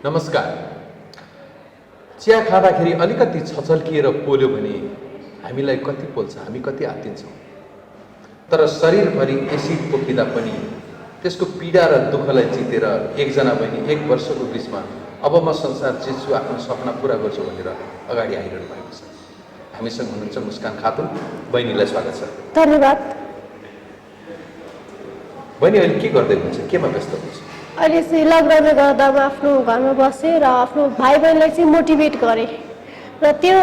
नमस्कार। चिया खाँदाखेरि अलिकति छचल्किएर पोल्यो भने हामीलाई कति पोल्छ, हामी कति आत्तिन्छौँ। तर शरीरभरि एसिड पोखिँदा पनि त्यसको पीडा र दुःखलाई जितेर एकजना बहिनी 1 वर्षको बिचमा अब म संसार जित्छु, आफ्नो सपना पुरा गर्छु भनेर अगाडि आइरहनु भएको छ। हामीसँग हुनुहुन्छ मुस्कान खातुन। बहिनीलाई स्वागत छ। धन्यवाद। बहिनी अहिले के गर्दै हुनुहुन्छ, केमा व्यस्त हुनुहुन्छ? अहिले चाहिँ लकडाउनले गर्दा म आफ्नो घरमा बसेँ र आफ्नो भाइ बहिनीलाई चाहिँ मोटिभेट गरेँ र त्यो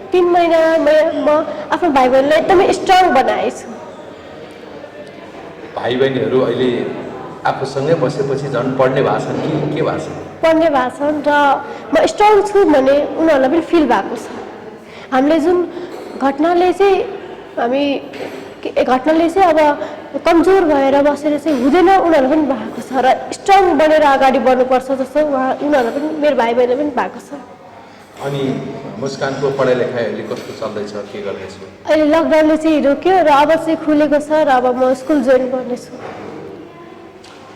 3 महिनामा म आफ्नो भाइ बहिनीलाई एकदमै स्ट्रङ बनाएछु। भाइ बहिनीहरू अहिले आफूसँगै बसेपछि झन् पढ्ने भएको छन् कि के भएको छ? पढ्ने भएको छन् र म स्ट्रङ छु भने उनीहरूलाई पनि फिल भएको छ। हामीले जुन घटनाले चाहिँ अब कमजोर भएर बसेर चाहिँ हुँदैन, उनीहरू पनि भएको छ र स्ट्रङ बनेर अगाडि बढ्नुपर्छ जस्तो उनीहरूलाई पनि, मेरो भाइ बहिनी पनि भएको छ। अनि मुस्कानको पढाइ लेखाइ अहिले कस्तो चल्दैछ, के गर्दैछु? अहिले लकडाउनले चाहिँ रोक्यो र अब चाहिँ खुलेको छ र अब म स्कुल जोइन गर्नेछु।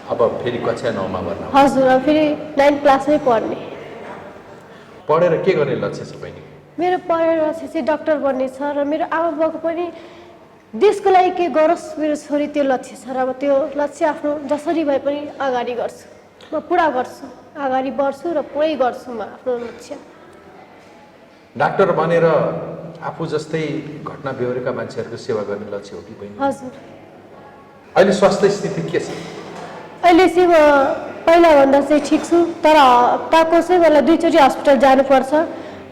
अब फेरि कक्षा 9 मा भर्ना? हजुर, अब फेरि 9 क्लासमै पढ्ने। पढेर के गर्ने लक्ष्य छ बहिनी? मेरो पढेर चाहिँ डक्टर बन्ने छ र मेरो आमा बाबाको पनि देशको लागि के गरोस् मेरो छोरी, त्यो लक्ष्य छ र अब त्यो लक्ष्य आफ्नो जसरी भए पनि अगाडि गर्छु, म पुरा गर्छु, अगाडि बढ्छु र पुरै गर्छु म आफ्नो लक्ष्य। डाक्टर बनेर आफू जस्तै घटना बेहोरेका मान्छेहरूको सेवा गर्ने लक्ष्य हो कि बहिनी? हजुर। अहिले स्वास्थ्य स्थिति के छ? अहिले चाहिँ म पहिलाभन्दा चाहिँ ठिक छु, तर हप्ताको चाहिँ मलाई 2 चोटि हस्पिटल जानुपर्छ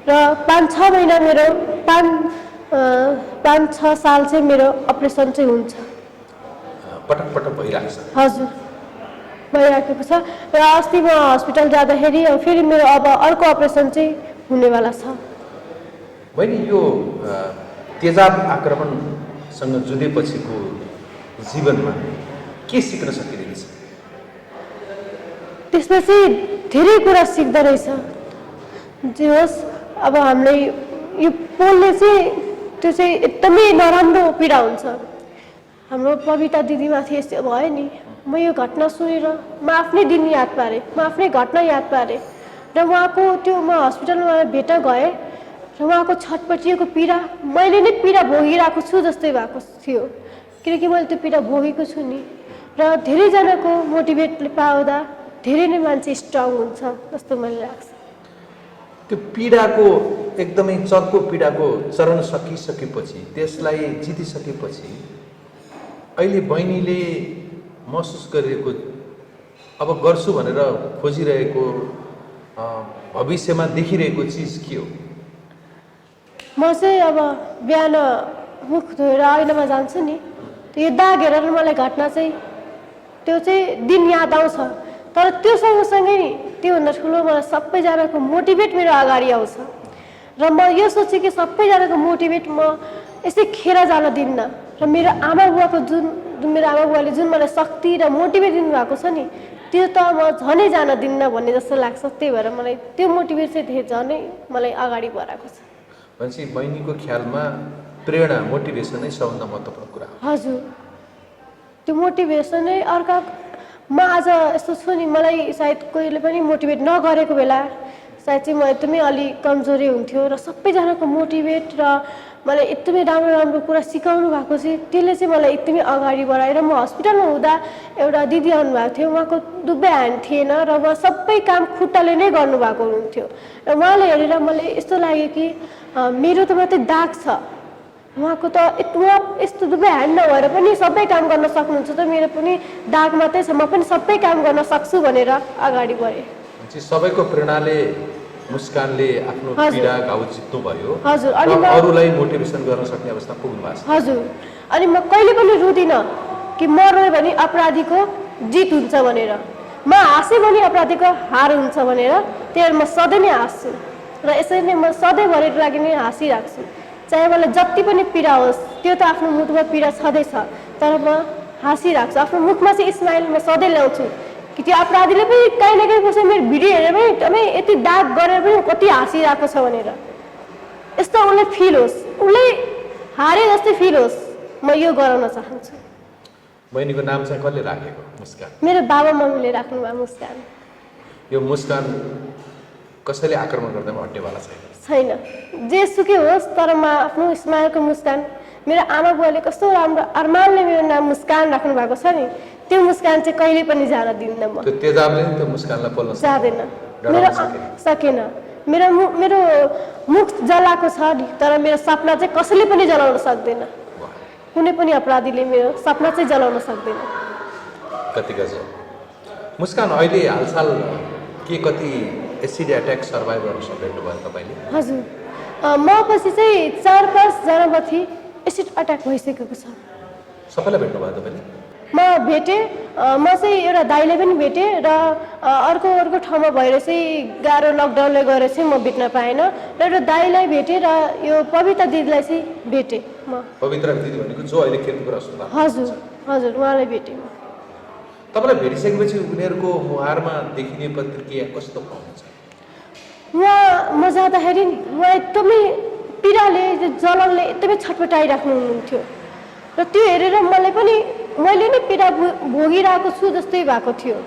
र 5-6 महिना मेरो 5-6 साल चाहिँ मेरो अपरेसन चाहिँ हुन्छ। पटक पटक भइरहेको छ? हजुर, भइराखेको छ र अस्ति म हस्पिटल जाँदाखेरि फेरि मेरो अब अर्को अपरेसन चाहिँ हुनेवाला छ। बहिनी, यो तेजाब आक्रमणसँग जुधेपछिको जीवनमा के सिक्न सकिरहेको छ? त्यसमा चाहिँ धेरै कुरा सिक्दो रहेछ। जे होस्, अब हामीले यो पोल्ने चाहिँ त्यो चाहिँ एकदमै नराम्रो पीडा हुन्छ। हाम्रो पविता दिदीमाथि यस्तो भयो नि, म यो घटना सुनेर म आफ्नै दिन याद पारेँ, म आफ्नै घटना याद पारेँ र उहाँको त्यो म हस्पिटलमा भेट गएँ र उहाँको छटपटिएको पीडा मैले नै पीडा भोगिरहेको छु जस्तै भएको थियो, किनकि मैले त्यो पीडा भोगेको छु नि। र धेरैजनाको मोटिभेटले पाउँदा धेरै नै मान्छे स्ट्रङ हुन्छ जस्तो मलाई लाग्छ। त्यो पीडाको एकदमै चर्को पीडाको चरण सकिसकेपछि, त्यसलाई जितिसकेपछि अहिले बहिनीले महसुस गरिरहेको, अब गर्छु भनेर खोजिरहेको, भविष्यमा देखिरहेको चिज के हो? म चाहिँ अब बिहान मुख धोएर ऐनामा जान्छु नि, त्यो दाग हेरेर मलाई घटना चाहिँ त्यो चाहिँ दिन याद आउँछ। तर त्यो सँगसँगै नि त्योभन्दा ठुलो मलाई सबैजनाको मोटिभेट मेरो अगाडि आउँछ र म यो सोचेँ कि सबैजनाको मोटिभेट म यसै खेर जान दिन्न र मेरो आमा बुवाले जुन मलाई शक्ति र मोटिभेट दिनुभएको छ नि, त्यो त म झनै जान दिन्न भन्ने जस्तो लाग्छ। त्यही भएर मलाई त्यो मोटिभेट चाहिँ धेरै झनै मलाई अगाडि बढाएको छ। भनेपछि बहिनीको ख्यालमा प्रेरणा, मोटिभेसन नै सबभन्दा महत्त्वपूर्ण कुरा हो। हजुर, त्यो मोटिभेसन नै अर्का। म आज यस्तो छु नि, मलाई सायद कोहीले पनि मोटिभेट नगरेको बेला सायद चाहिँ म एकदमै अलि कमजोरी हुन्थ्यो र सबैजनाको मोटिभेट र मलाई एकदमै राम्रो राम्रो कुरा सिकाउनु भएको चाहिँ त्यसले चाहिँ मलाई एकदमै अगाडि बढाएर म हस्पिटलमा हुँदा एउटा दिदी आउनुभएको थियो, उहाँको दुब्बे ह्यान्ड थिएन र उहाँ सबै काम खुट्टाले नै गर्नुभएको हुनुहुन्थ्यो र उहाँले हेरेर मलाई यस्तो लाग्यो कि मेरो त मात्रै दाग छ, उहाँको त यस्तो दुवै ह्यान्ड नभएर पनि सबै काम गर्न सक्नुहुन्छ, त मेरो पनि दाग मात्रै छ, म पनि सबै काम गर्न सक्छु भनेर अगाडि बढेँ। सबैको प्रेरणाले मुस्कानले आफ्नो पीडा घाउ जित्नु भयो। हजुर, अनि अरूलाई मोटिभेसन गर्न सक्ने अवस्था पुग्नु भएको छ। हजुर, अनि म कहिले पनि रुदिनँ कि म रोएँ भने अपराधीको जित हुन्छ भनेर, म हाँसेँ भने अपराधीको हार हुन्छ भनेर। त्यही म सधैँ नै हाँस्छु र यसरी नै म सधैँभरिको लागि नै हाँसिरहेको छु। चाहे मलाई जति पनि पीडा होस्, त्यो त आफ्नो मुखमा पीडा छँदैछ, तर म हाँसिरहेको छु। आफ्नो मुखमा चाहिँ स्माइल म सधैँ ल्याउँछु कि त्यो अपराधीले पनि काहीँ न काहीँ कसै मेरो भिडियो हेरेर पनि एकदमै यति दाग गरेर पनि कति हाँसिरहेको छ भनेर यस्तो उसलाई फिल होस्, उसले हारे जस्तै फिल होस्, म यो गराउन चाहन्छु। बहिनीको नाम चाहिँ कसले राखेको? मुस्कान। मेरो बाबा मम्मीले राख्नुभयो मुस्कान। यो मुस्कान कसैले आक्रमण गर्दैमा हट्नेवाला छैन। जेसुकै होस् तर म आफ्नो स्माइलको मुस्कान, मेरो आमा बुवाले कस्तो राम्रो अरमानले मेरो नाम मुस्कान राख्नु भएको छ नि, त्यो मुस्कान चाहिँ कहिले पनि जान दिन्न म। त्यो तेजाबले नि त्यो मुस्कानलाई पोल्न जाँदैन, मेरो सकेन। मेरो मुख जलाएको छ नि, तर मेरो सपना चाहिँ कसैले पनि जलाउन सक्दैन। कुनै पनि अपराधीले मेरो सपना चाहिँ जलाउन सक्दैन। कति गजब। मुस्कान अहिले हालसाल के कति एसिड एट्याक सर्भाइभ गर्न सक्नु भयो तपाईँले? हजुर, म पछि चाहिँ 4-5 जनामाथि एसिड अट्याक भइसकेको छ। सबैलाई भेट्नु भयो तपाईँले? म भेटेँ, म चाहिँ एउटा दाइले पनि भेटेँ र अर्को ठाउँमा भएर चाहिँ गाह्रो लकडाउनले गएर चाहिँ म भेट्न पाएन र एउटा दाइलाई भेटेँ र यो पविता दिदीलाई चाहिँ भेटेँ म। पवित्र दिदी भनेको जो अहिले किर्तिपुर अस्पताल? हजुर हजुर, उहाँलाई भेटेँ। तपाईँलाई भेटिसकेपछि उनीहरूको मुहारमा देखिने प्रतिक्रिया कस्तो पाउँछ? म जाँदाखेरि नि उहाँ एकदमै पीडाले जलनले एकदमै छटपटाइराख्नु हुनुहुन्थ्यो र त्यो हेरेर मैले नै पीडा भोगिरहेको छु जस्तै भएको थियो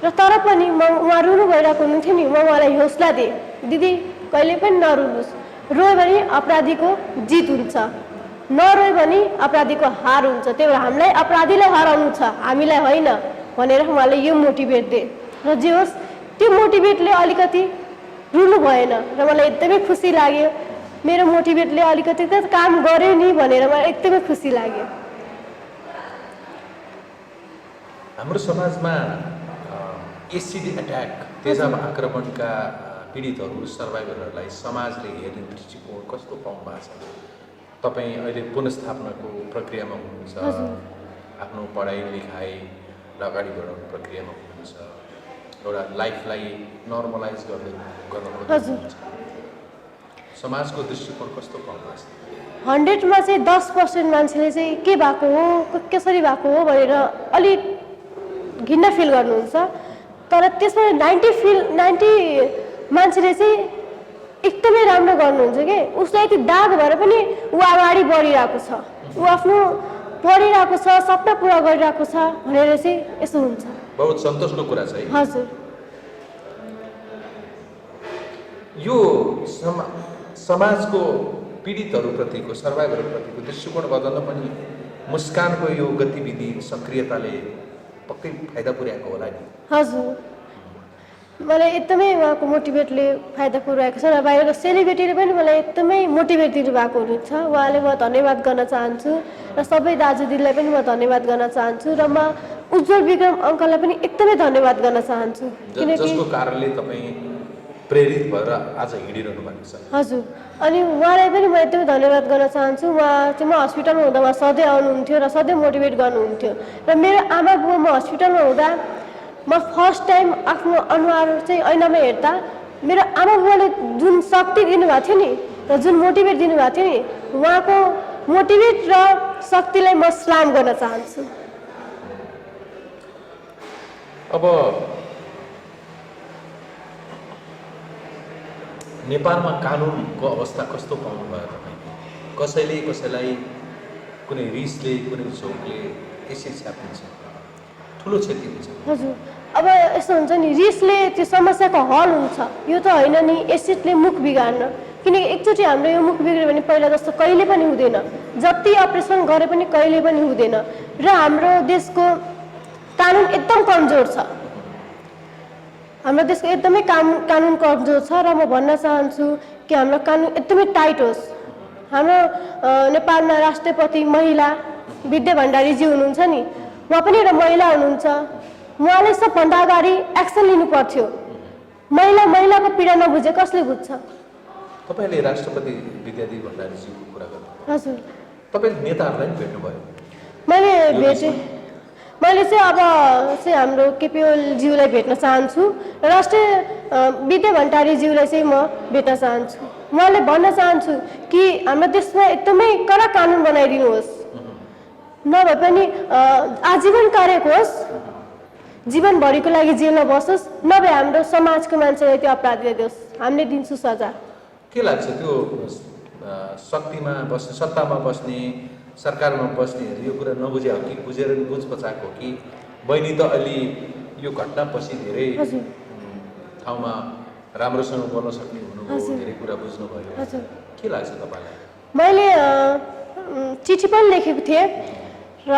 र तर पनि उहाँ रुनु भइरहेको हुनुहुन्थ्यो नि, म उहाँलाई हौसला दिएँ, दिदी कहिले पनि नरुनुहोस्, रोयो भने अपराधीको जित हुन्छ, नरोयो भने अपराधीको हार हुन्छ, त्यही भएर हामीलाई अपराधीलाई हराउनु छ, हामीलाई होइन भनेर उहाँले यो मोटिभेट दिए र जे होस् त्यो मोटिभेटले अलिकति रुनु भएन र मलाई एकदमै खुसी लाग्यो। मेरो मोटिभेटले अलिकति त काम गर्यो नि भनेर मलाई एकदमै खुसी लाग्यो। हाम्रो समाजमा एसिड एट्याक, तेजाब आक्रमणका पीडितहरू, सर्भाइभरहरूलाई समाजले हेर्ने दृष्टिकोण कस्तो पाउनु भएको छ? तपाईँ अहिले पुनस्थापनाको प्रक्रियामा हुनुहुन्छ, आफ्नो पढाइ लेखाइ र अगाडि बढाउने प्रक्रियामा हुनुहुन्छ, एउटा लाइफलाई नर्मलाइज गर्न खोज्नुहुन्छ, समाजको दृष्टिकोण कस्तो पाउनु भएको छ? 100मा चाहिँ 10% मान्छेले चाहिँ के भएको हो, कसरी भएको हो भनेर अलिक घिन्न फिल गर्नुहुन्छ, तर त्यसमा 90 मान्छेले चाहिँ एकदमै राम्रो गर्नुहुन्छ कि उसलाई यति दाग भएर पनि ऊ अगाडि बढिरहेको छ, ऊ आफ्नो पढिरहेको छ, सपना पुरा गरिरहेको छ भनेर चाहिँ यसो हुन्छ। बहुत सन्तोषको कुरा छ है। हजुर, यो समाजको पीडितहरूप्रतिको, सर्भाइभरप्रतिको दृष्टिकोण बदल्न पनि मुस्कानको यो गतिविधि सक्रियताले पक्कै फाइदा पुर्याएको होला नि? हजुर, मलाई एकदमै उहाँको मोटिभेटले फाइदा पुर्याएको छ र बाहिरको सेलिब्रिटीले पनि मलाई एकदमै मोटिभेट दिनुभएको हुनुहुन्छ। उहाँले म धन्यवाद गर्न चाहन्छु र सबै दाजु दिदीलाई पनि म धन्यवाद गर्न चाहन्छु र म उज्जवल विक्रम अङ्कललाई पनि एकदमै धन्यवाद गर्न चाहन्छु, किनकि जसको कारणले तपाईँ प्रेरित भएर आज हिँडिरहनु भएको छ। हजुर, अनि उहाँलाई पनि म एकदमै धन्यवाद गर्न चाहन्छु। उहाँ चाहिँ म हस्पिटलमा हुँदा उहाँ सधैँ आउनुहुन्थ्यो र सधैँ मोटिभेट गर्नुहुन्थ्यो र मेरो आमा बुवा म हस्पिटलमा हुँदा म फर्स्ट टाइम आफ्नो अनुहार चाहिँ ऐनामा हेर्दा मेरो आमा बुवाले जुन शक्ति दिनुभएको थियो नि र जुन मोटिभेट दिनुभएको थियो नि, उहाँको मोटिभेट र शक्तिलाई म सलाम गर्न चाहन्छु। अब नेपालमा कानुनको अवस्था कस्तो पाउनुभयो तपाईँ? कसैले कसैलाई कुनै रिसले, कुनै झोकले एसिड छ्यापिन्छ, ठुलो क्षति हुन्छ। हजुर, अब यस्तो हुन्छ नि, रिसले त्यो समस्याको हल हुन्छ, यो त होइन नि एसिडले मुख बिगार्न, किनकि एकचोटि हाम्रो यो मुख बिग्रियो भने पहिला जस्तो कहिले पनि हुँदैन, जति अपरेसन गरे पनि कहिले पनि हुँदैन र हाम्रो देशको कानुन एकदम कमजोर छ, हाम्रो देशको एकदमै कानुन कमजोर छ र म भन्न चाहन्छु कि हाम्रो कानुन एकदमै टाइट होस्। हाम्रो नेपालमा राष्ट्रपति महिला विद्या भण्डारीजी हुनुहुन्छ नि, उहाँ पनि एउटा महिला हुनुहुन्छ, उहाँले सबभन्दा अगाडि एक्सन लिनु पर्थ्यो। महिलाको पीडा नबुझे कसले बुझ्छ? तपाईँले राष्ट्रपति विद्यादेवी भण्डारीजीको कुरा गर्नु, हजुर, तपाईँले नेताहरूलाई पनि भेट्नुभयो? मैले भेटेँ, मैले चाहिँ अब चाहिँ हाम्रो केपी ओलीज्यूलाई भेट्न चाहन्छु, राष्ट्रिय विद्या भण्डारीज्यूलाई चाहिँ म भेट्न चाहन्छु। उहाँले भन्न चाहन्छु कि हाम्रो देशमा एकदमै कडा कानुन बनाइदिनुहोस्, नभए पनि आजीवन कायम होस्, जीवनभरिको लागि जेलमा बसोस्, नभए हाम्रो समाजको मान्छेलाई त्यो अपराधीलाई दियोस्, हामीले दिन्छु सजा। के लाग्छ त्यो शक्तिमा बस्ने, सत्तामा बस्ने, सरकारमा बस्नेहरू यो कुरा नबुझे हो कि बुझेर बुझ पचाएको हो कि बहिनी त अलि यो घटनापछि धेरै ठाउँमा राम्रोसँग बोल्न सक्ने हुनुभयो, हजुर। धेरै कुरा बुझ्नुभयो। हजुर। के लाग्छ तपाईँलाई? मैले चिठी पनि लेखेको थिएँ र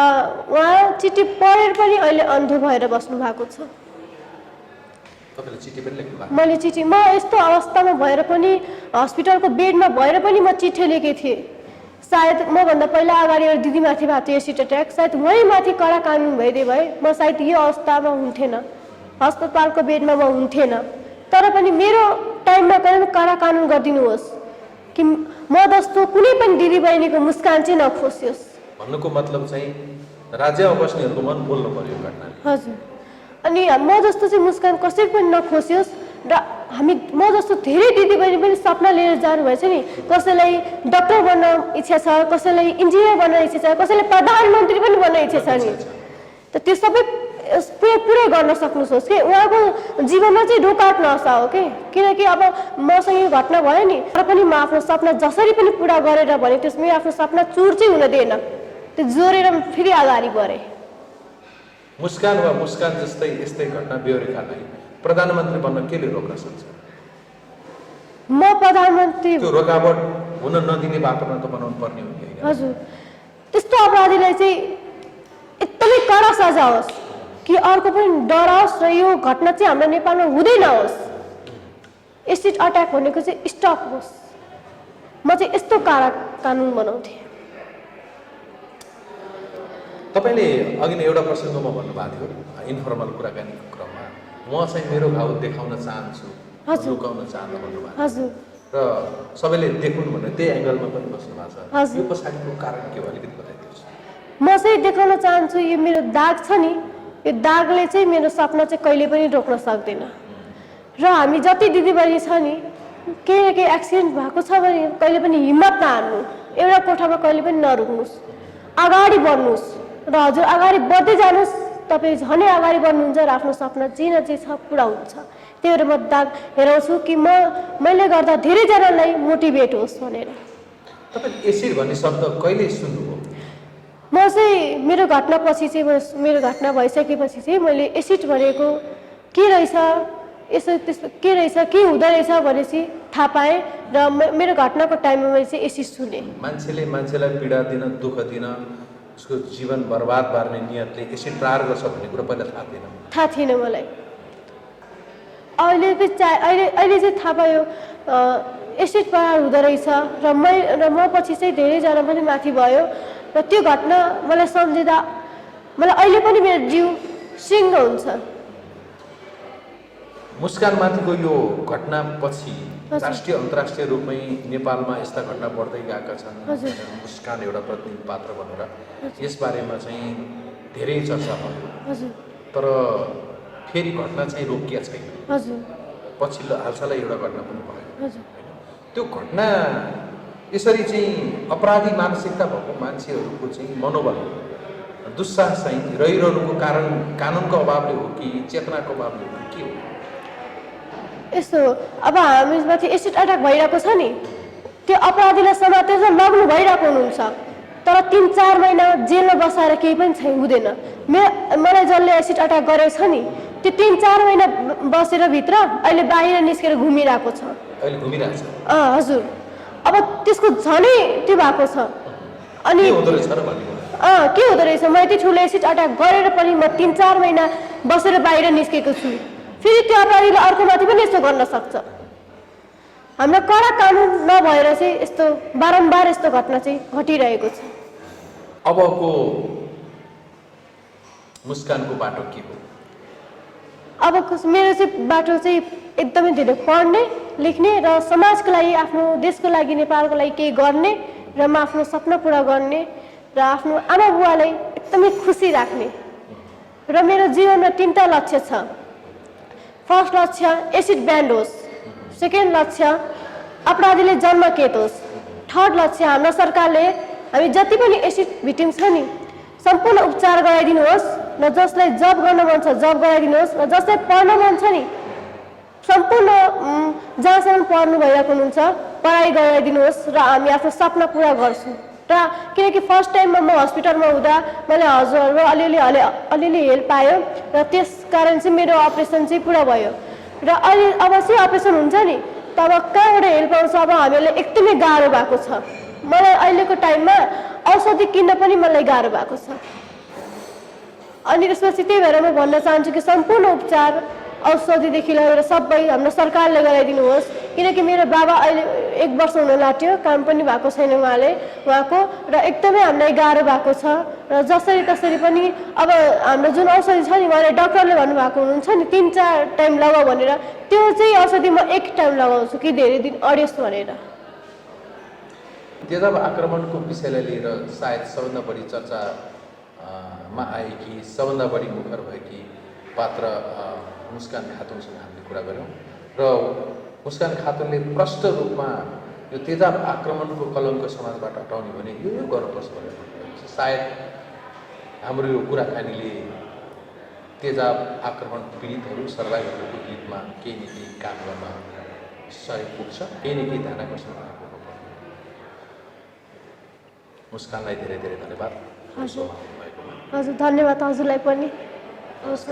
उहाँ चिठी पढेर पनि अहिले अन्धो भएर बस्नु भएको छ। तपाईँले चिठी पनि लेख्नु भएको? मैले चिठी म यस्तो अवस्थामा भएर पनि हस्पिटलको बेडमा भएर पनि म चिठी लेखेको थिएँ। सायद मभन्दा पहिला अगाडि एउटा दिदीमाथि भएको थियो एसिड अट्याक, सायद उहीँ माथि कडा कानुन भइदिए भए म सायद यो अवस्थामा हुन्थेन, अस्पतालको बेडमा म हुन्थेन। तर पनि मेरो टाइममा कहिले कडा कानुन गरिदिनुहोस् कि म जस्तो कुनै पनि दिदीबहिनीको मुस्कान चाहिँ नखोसियोस्। भन्नुको मतलब चाहिँ राज्यमा बस्नेहरूको मन बोल्नु पर्यो घटनाले। हजुर। अनि म जस्तो चाहिँ मुस्कान कसैको पनि नखोसियोस् र म जस्तो धेरै दिदीबहिनी पनि सपना लिएर जानुभएछ नि। कसैलाई डक्टर बन्न इच्छा छ, कसैलाई इन्जिनियर बन्न इच्छा छ, कसैलाई प्रधानमन्त्री पनि बन्न इच्छा छ नि। त त्यो सबै पुरै गर्न सक्नुहोस् कि उहाँको जीवनमा चाहिँ रोकावट नआओस् कि, किनकि अब मसँग यो घटना भयो नि, तर पनि म आफ्नो सपना जसरी पनि पुरा गरेर भने त्यसमै आफ्नो सपना चुर चाहिँ हुन दिएन, त्यो जोडेर फेरि अगाडि बढेँ। मुस्कान वा मुस्कान जस्तै यस्तै घटना बेहोरेखालाई प्रधानमन्त्री बन्न केले रोक्न सक्छ? म प्रधानमन्त्री त्यो रोकावट हुन नदिने बाटोमा त बनाउनु पर्ने हो कि होइन? हजुर। त्यस्तो अपराधीलाई चाहिँ एकदमै कडा सजा होस् कि अर्को पनि डराओस् र यो घटना चाहिँ हाम्रो नेपालमा हुँदै नहोस्। एसिड अट्याक भनेको चाहिँ स्टप होस्। म चाहिँ यस्तो कडा कानुन बनाउँथेँ। तपाईँले अघि नै एउटा प्रसङ्गमा भन्नुभएको थियो इन्फर्मल कुराकानीको क्रममा, म चाहिँ मेरो घाउ देखाउन चाहन्छु, हजुर। लुकाउन चाहन्छु भन्नुभएको हजुर। र सबैले देखुन् भनेर त्यही एङ्गलमा पनि बस्नु भएको छ। हजुर। यो पछाडिको कारण के हो अलिकति बताइदिनुहोस्। म चाहिँ देखाउन चाहन्छु यो मेरो दाग छ नि, यो दागले चाहिँ मेरो सपना चाहिँ कहिले पनि रोक्न सक्दैन। र हामी जति दिदीबहिनी छ नि, केही न केही एक्सिडेन्ट भएको छ भने कहिले पनि हिम्मत नहार्नु, एउटा कोठामा कहिले पनि नरुक्नुहोस्, अगाडि बढ्नुहोस् र हजुर अगाडि बढ्दै जानुहोस्। तपाईँ झनै अगाडि बढ्नुहुन्छ र आफ्नो सपना जे न जे छ पुरा हुन्छ। त्यही भएर म दाग हेराउँछु कि मैले गर्दा धेरैजनालाई मोटिभेट होस् भनेर। तपाईँले एसिड भन्ने शब्द कहिले सुन्नुभयो? म चाहिँ मेरो घटनापछि चाहिँ मेरो घटना भइसकेपछि चाहिँ मैले एसिड भनेको के रहेछ, यसो त्यस्तो के रहेछ, के हुँदो रहेछ भनेपछि थाहा पाएँ र मेरो घटनाको टाइममा मैले चाहिँ एसिड सुनेँ। मान्छेले मान्छेलाई पीडा दिन, दुःख दिन, उसको जीवन बर्बाद पार्ने नियतले एसिड प्रहार गर्छ भन्ने कुरा पहिला थाहा थिएन? थाहा थिएन मलाई। अहिले चाहिँ थाहा पायो एसिड प्रहार हुँदो रहेछ र म पछि चाहिँ धेरैजना पनि माथि भयो र त्यो घटना मलाई सम्झिँदा मलाई अहिले पनि मेरो जिउ सिङ्ग हुन्छ। मुस्कानमाथिको यो घटनापछि हजुर। राष्ट्रिय अन्तर्राष्ट्रिय रूपमै नेपालमा यस्ता घटना बढ्दै गएका छन्। हजुर। मुस्कान एउटा प्रतिनिधि पात्र भनेर यसबारेमा चाहिँ धेरै चर्चा भयो। हजुर। तर फेरि घटना चाहिँ रोकिया छैन। हजुर। पछिल्लो हालसालै एउटा घटना पनि भयो। हजुर। त्यो घटना यसरी चाहिँ अपराधी मानसिकता भएको मान्छेहरूको चाहिँ मनोबल, दुस्साहस चाहिँ रहिरहनुको कारण कानुनको अभावले हो कि चेतनाको अभावले हो कि के हो? यस्तो अब हामीमाथि एसिड अट्याक भइरहेको छ नि, त्यो अपराधीलाई समातेर लग्नु भइरहेको हुनुहुन्छ, तर 3-4 महिना जेलमा बसाएर केही पनि हुँदैन। मलाई जसले एसिड अट्याक गरेको छ नि, त्यो 3-4 महिना बसेर भित्र अहिले बाहिर निस्केर घुमिरहेको छ। अहिले घुमिरहेको छ? हजुर। अब त्यसको झनै त्यो भएको छ। अनि के हुँदो रहेछ र भनेको? के हुँदो रहेछ, म यति ठुलो एसिड अट्याक गरेर पनि म 3-4 महिना बसेर बाहिर निस्केको छु। फेरि त्यो अपराधीले अर्कोमाथि पनि यस्तो गर्न सक्छ। हाम्रो कडा कानुन नभएर चाहिँ यस्तो बारम्बार यस्तो घटना चाहिँ घटिरहेको छ। अबको मुस्कानको बाटो के हो? अबको मेरो चाहिँ बाटो चाहिँ एकदमै धेरै पढ्ने, लेख्ने र समाजको लागि, आफ्नो देशको लागि, नेपालको लागि केही गर्ने र म आफ्नो सपना पुरा गर्ने र आफ्नो आमा बुवालाई एकदमै खुसी राख्ने। र मेरो जीवनमा 3टा लक्ष्य छ। फर्स्ट लक्ष्य एसिड ब्यान्ड होस्, सेकेन्ड लक्ष्य अपराधीले जन्म कैद होस्, थर्ड लक्ष्य हाम्रो सरकारले हामी जति पनि एसिड भिक्टिम छ नि सम्पूर्ण उपचार गराइदिनुहोस् र जसलाई जब गर्न मन छ जब गराइदिनुहोस् र जसलाई पढ्न मन छ नि सम्पूर्ण जहाँसम्म पढ्नु भइरहेको हुनुहुन्छ पढाइ गराइदिनुहोस् र हामी आफ्नो सपना पुरा गर्छौँ। र किनकि फर्स्ट टाइममा म हस्पिटलमा हुँदा मैले हजुरहरू अलिअलि हेल्प पायो र त्यस कारण चाहिँ मेरो अपरेसन चाहिँ पुरा भयो। र अहिले अब चाहिँ अपरेसन हुन्छ नि तब कहाँबाट हेल्प आउँछ अब हामीलाई एकदमै गाह्रो भएको छ मलाई अहिलेको टाइममा औषधि किन्न पनि मलाई गाह्रो भएको छ अनि त्यसपछि त्यही भएर म भन्न चाहन्छु कि सम्पूर्ण उपचार औषधिदेखि लिएर सबै हाम्रो सरकारले गराइदिनुहोस् किनकि मेरो बाबा अहिले 1 वर्ष हुन लाग्यो काम पनि भएको छैन उहाँको र एकदमै हामीलाई गाह्रो भएको छ र जसरी तसरी पनि अब हाम्रो जुन औषधि छ नि उहाँले डाक्टरले भन्नुभएको हुनुहुन्छ नि 3-4 टाइम लगाऊ भनेर त्यो चाहिँ औषधि म 1 टाइम लगाउँछु कि धेरै दिन अडियोस् भनेर तेजाब आक्रमणको विषयलाई लिएर सायद सबभन्दा बढी चर्चा मा आएकी सबभन्दा बढी मुखर भएकी पात्र मुस्कान खातुनसँग हामीले कुरा गऱ्यौँ र मुस्कान खातुनले प्रष्ट रूपमा यो तेजाब आक्रमणको कलङ्क समाजबाट हटाउने भने यो गर्नुपर्छ भनेर भन्नुभएको छ सायद हाम्रो यो कुराकानीले तेजाब आक्रमण पीडितहरू सर्भाइभरहरूको हितमा केही न केही काम गर्न सहयोग पुग्छ केही न केही ध्यान आकर्षण गर्नुपर्छ मुस्कानलाई धेरै धेरै धन्यवाद हजुर धन्यवाद हजुरलाई पनि हवस्